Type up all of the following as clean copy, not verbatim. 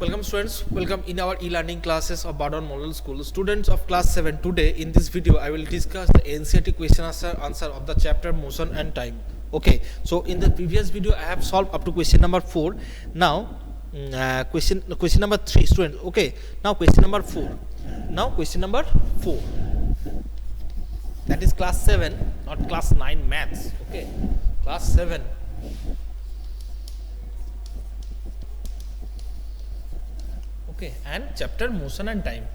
Welcome students, welcome in our e-learning classes of Bardhan Model School. Students of class 7, today in this video I will discuss the NCERT question answer of the chapter motion and time. Okay, so in the previous video I have solved up to question number 4. Now question number 3, students. Okay, now question number 4. That is class 7, not class 9 maths. Okay, class 7. Okay, and chapter motion and time.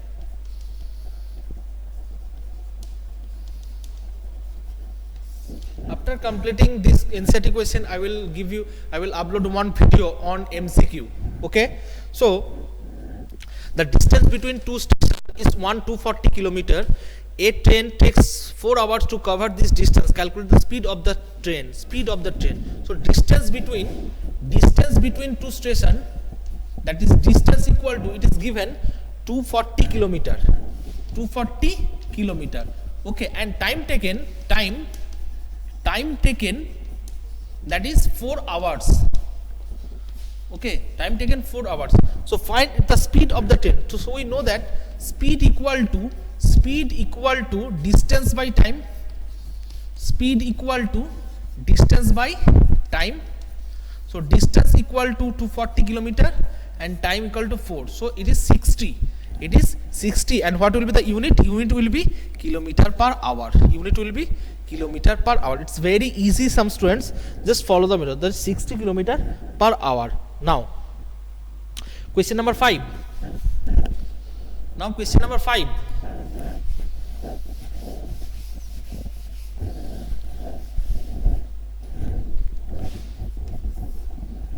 After completing this NCERT question, I will upload one video on MCQ. Okay, so the distance between two stations is 240 kilometer. A train takes 4 hours to cover this distance. Calculate the speed of the train. So distance between two stations, that is distance equal to, it is given 240 kilometer. Okay, and time taken, that is 4 hours. Okay, time taken 4 hours. So find the speed of the train. So we know that speed equal to distance by time. So distance equal to 240 kilometer and time equal to 4. So it is 60. And what will be the unit? Unit will be kilometer per hour. It's very easy, some students. Just follow the method. That's 60 kilometer per hour. Now, question number 5.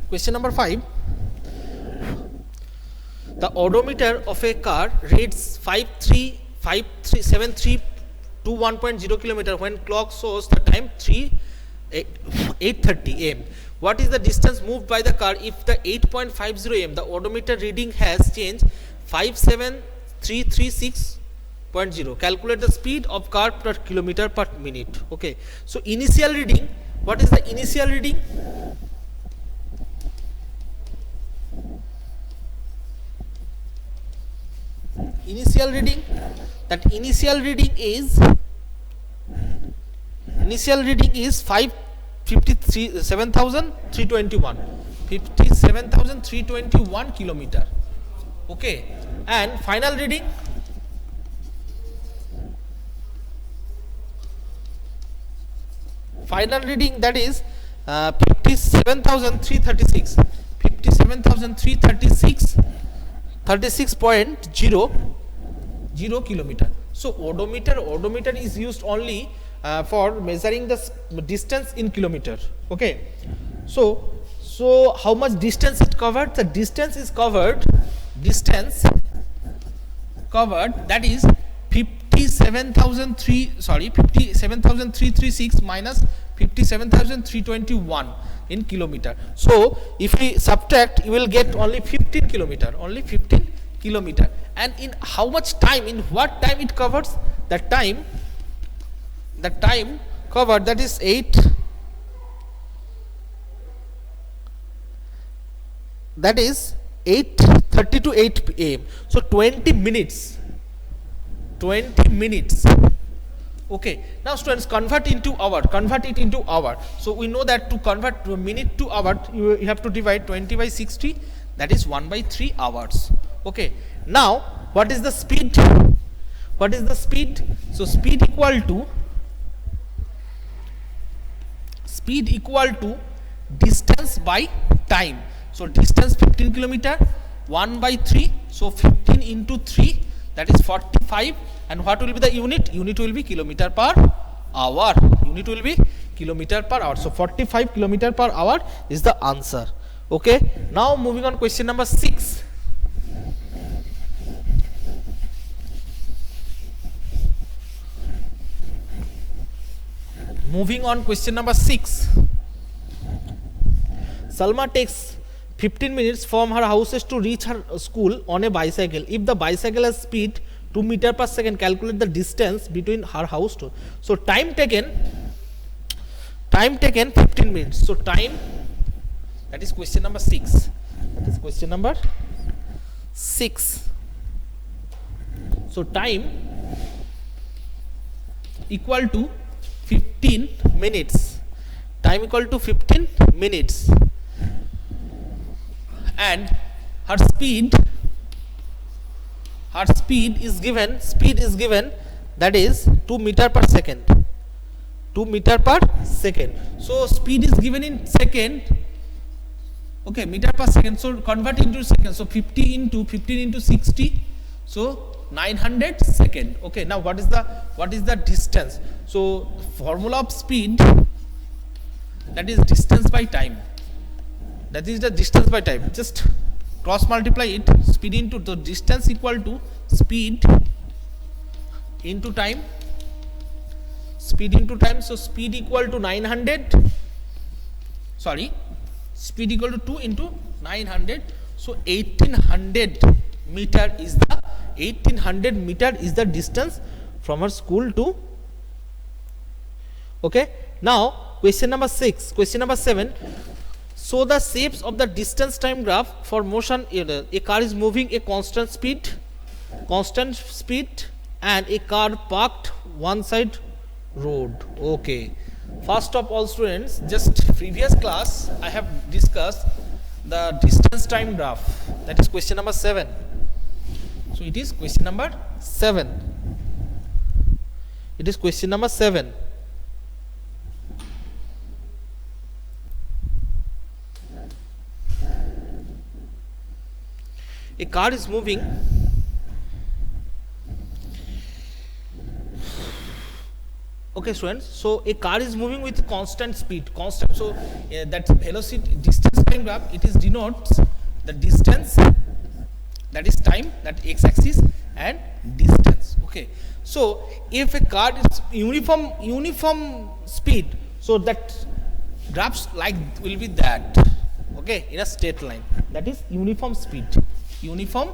Question number 5. The odometer of a car reads 7321.0 km when clock shows the time 8:30 am. What is the distance moved by the car if the 8.50 am the odometer reading has changed 57336.0? Calculate the speed of car per kilometer per minute. Okay, so initial reading, what is the initial reading? Initial reading is 57,321 kilometer. Okay, and final reading, that is 56,336 kilometer. So odometer is used only for measuring the distance in kilometer. Okay, so how much distance it covered? The distance covered, that is 57,336 minus 57,321 in kilometer. So if we subtract, you will get only 15 kilometer. And in how much time, in what time it covers? The time covered, that is 8:30 to 8 am. So 20 minutes. Okay, now students, convert it into hour. So we know that to convert minute to hour, you have to divide 20 by 60, that is 1/3 hours. Okay, now what is the speed? So speed equal to distance by time. So distance 15 kilometer, 1/3, so 15 into 3, that is 45. And what will be the unit? Unit will be kilometer per hour. So 45 kilometer per hour is the answer. Okay, now moving on, question number 6. Question number 6. Salma takes 15 minutes from her houses to reach her school on a bicycle. If the bicycle has speed 2 meters per second, calculate the distance between her house to. So time taken 15 minutes. So time, that is question number 6. 6. So time equal to 15 minutes. Time equal to 15 minutes. And her speed is given, that is 2 meter per second. 2 meter per second. So speed is given in second. Okay, meter per second. So convert into second. So 50 into 15 into 60. So 900 second. Okay, now what is the distance? So formula of speed, that is distance by time. That is the distance by time. Just cross multiply it. Speed into the distance equal to speed into time. Speed into time. So speed equal to 900. Sorry, speed equal to 2 into 900. So 1800 meter is the distance from her school to. Okay. Now question number 6. Question number 7. So the shapes of the distance time graph for motion. A car is moving a constant speed, and a car parked one side road. Okay. First of all, students, just previous class I have discussed the distance time graph. That is question number 7. So it is question number 7. It is question number 7. A car is moving. Okay, students. So a car is moving with constant speed. So that velocity distance time graph, it is denotes the distance, that is time, that x-axis, and distance. Okay. So if a car is uniform speed, so that graphs like will be that. Okay, in a straight line. That is uniform speed. Uniform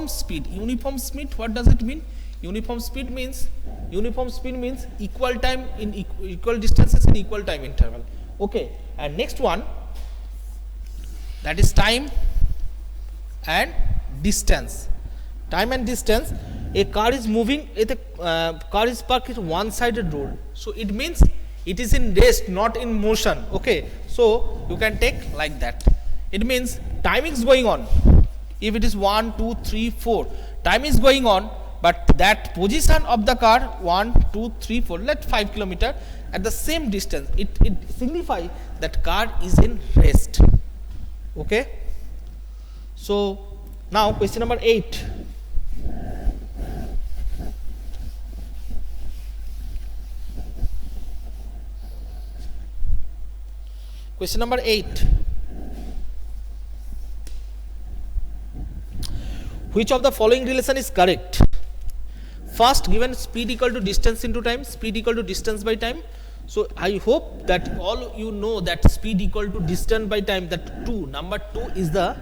speed. Uniform speed. What does it mean? Uniform speed means equal time in equal distances in equal time interval. Okay. And next one, that is time and distance. Time and distance. A car is moving. Car is parked at one-sided road. So it means it is in rest, not in motion. Okay. So you can take like that. It means time is going on. If it is 1, 2, 3, 4, time is going on, but that position of the car 1, 2, 3, 4, let 5 kilometer at the same distance. It signifies that car is in rest. Okay. So now question number 8. Question number 8. Which of the following relation is correct? First, given speed equal to distance into time, speed equal to distance by time. So I hope that all you know that speed equal to distance by time, that number 2 is the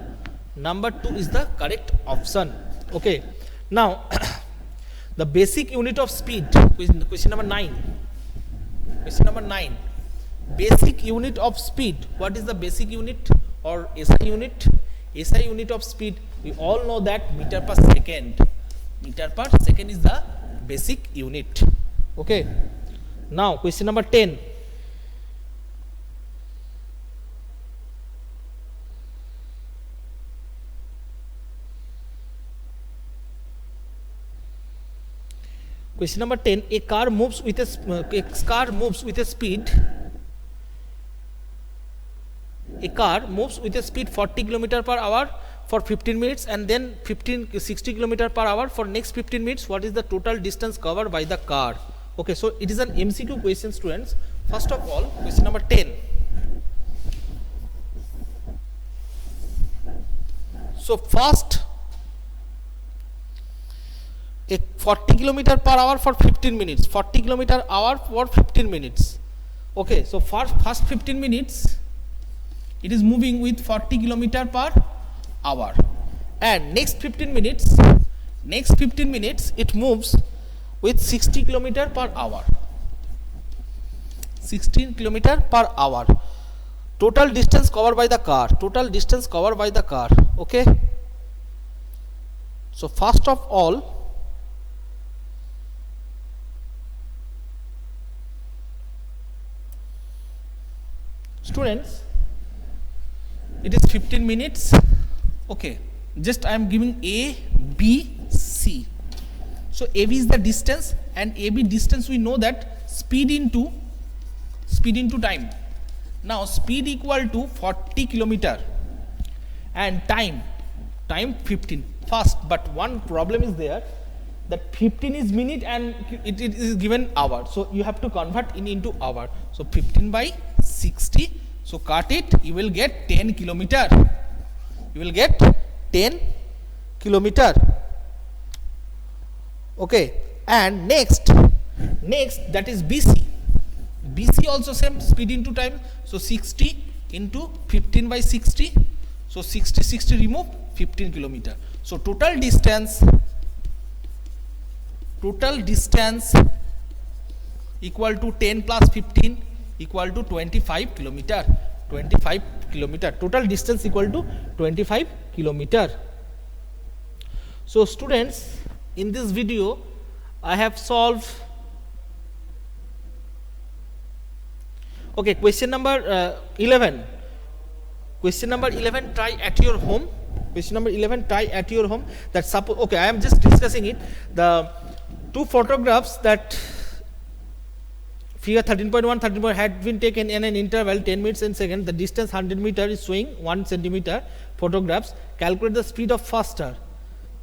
correct option. Okay. Now the basic unit of speed, question number 9. Question number 9. Basic unit of speed. What is the basic unit or SI unit? SI unit of speed, we all know that meter per second. Meter per second is the basic unit. Okay. Now question number 10. Question number 10. A car moves with a speed. A car moves with a speed 40 km per hour for 15 minutes and then 60 km per hour for next 15 minutes. What is the total distance covered by the car? Okay, so it is an MCQ question, students. First of all, question number 10. So first, a 40 km per hour for 15 minutes. 40 km hour for 15 minutes. Okay, so for first 15 minutes, it is moving with 40 km per hour, and next 15 minutes it moves with 60 km per hour. 16 km per hour. total distance covered by the car, total distance covered by the car. Okay, so first of all, students, it is 15 minutes. Okay, just I am giving A, B, C. So AB is the distance, and AB distance we know that speed into time. Now speed equal to 40 kilometer and time 15 fast, but one problem is there, that 15 is minute and it is given hour, so you have to convert into hour. So 15 by 60, so cut it, you will get 10 kilometer, you will get 10 kilometer. Okay, and next that is BC. BC also same, speed into time, so 60 into 15 by 60, so 60 remove 15 kilometer. So total distance equal to 10 plus 15 equal to 25 kilometer. 25 kilometer, total distance equal to 25 kilometer. So students, in this video I have solved. Okay, question number 11. Question number 11, try at your home. Question number 11, try at your home. That suppose, okay, I am just discussing it. The two photographs that figure 13.1, 13.1 had been taken in an interval 10 minutes and second. The distance 100 meter is showing 1 centimeter. Photographs. Calculate the speed of faster.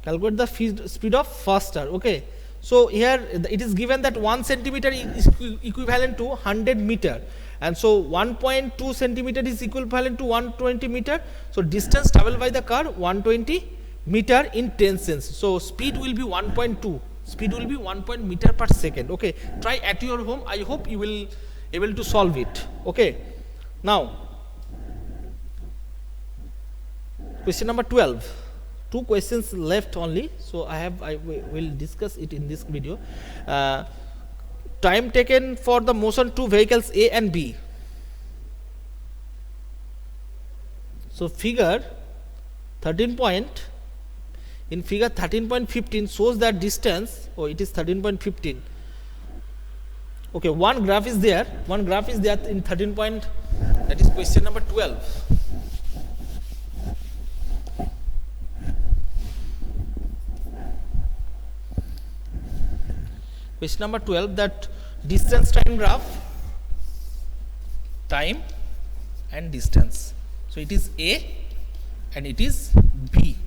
Calculate the speed of faster. Okay. So here it is given that 1 centimeter is equivalent to 100 meter. And so 1.2 centimeter is equivalent to 120 meter. So distance traveled by the car 120 meter in 10 cents. So speed will be 1.2. Speed will be 1 meter per second. Okay. Try at your home. I hope you will able to solve it. Okay. Now, question number 12. 2 questions left only. So I will discuss it in this video. Time taken for the motion two vehicles A and B. So figure 13 point, in figure 13.15 shows that distance, oh it is 13.15. Okay, one graph is there in 13 point, that is question number 12. Question number 12, that distance time graph, time and distance. So it is A and it is B.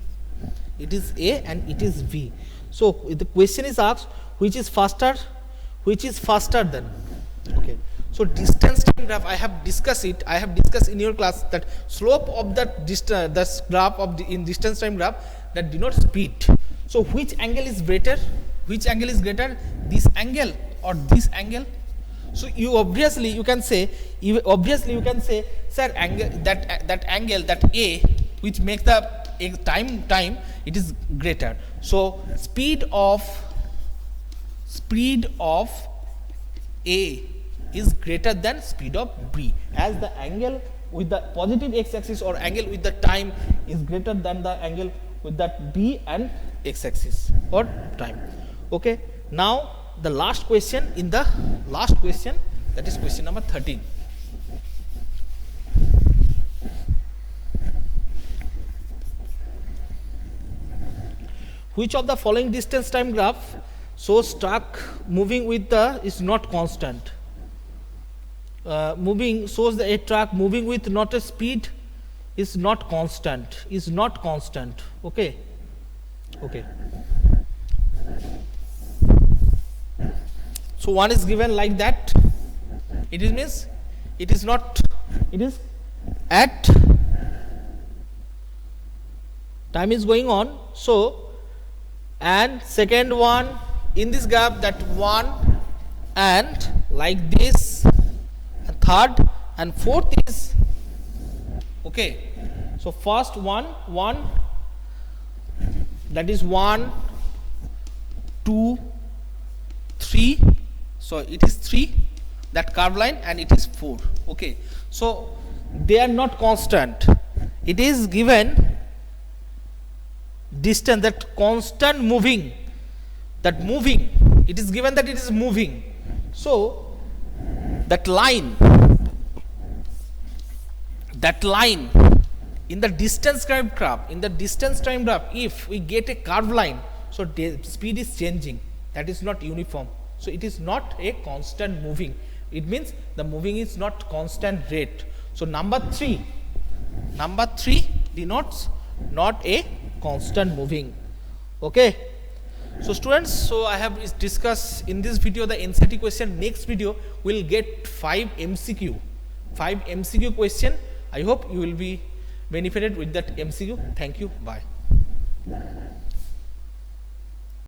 It is A and it is B. So the question is asked, which is faster than. Okay. So distance time graph, I have discussed it. I have discussed in your class that slope of that distance, graph of in distance time graph, that denotes speed. So which angle is greater? Which angle is greater? This angle or this angle? So you obviously you can say, sir, angle that angle, that A, which makes the time, it is greater. So speed of A is greater than speed of B, as the angle with the positive x-axis or angle with the time is greater than the angle with that B and x-axis or time. Okay. Now the last question, that is question number 13. Which of the following distance time graph shows truck moving with the is not constant? Shows a truck moving with not a speed is not constant. Okay. Okay. So one is given like that. It is at time is going on. So, and second one in this graph, that one and like this, and third and fourth is okay. So first one, that is 1, 2, 3. So it is 3, that curve line, and it is 4. Okay. So they are not constant. It is given distance, that constant moving, that moving, it is given that it is moving. So that line in the distance time graph, if we get a curved line, so the speed is changing, that is not uniform, so it is not a constant moving. It means the moving is not constant rate. So number 3 denotes not a constant moving. Okay, so students, so I have discussed in this video the NCERT question. Next video will get 5 MCQ question. I hope you will be benefited with that MCQ. Thank you. Bye.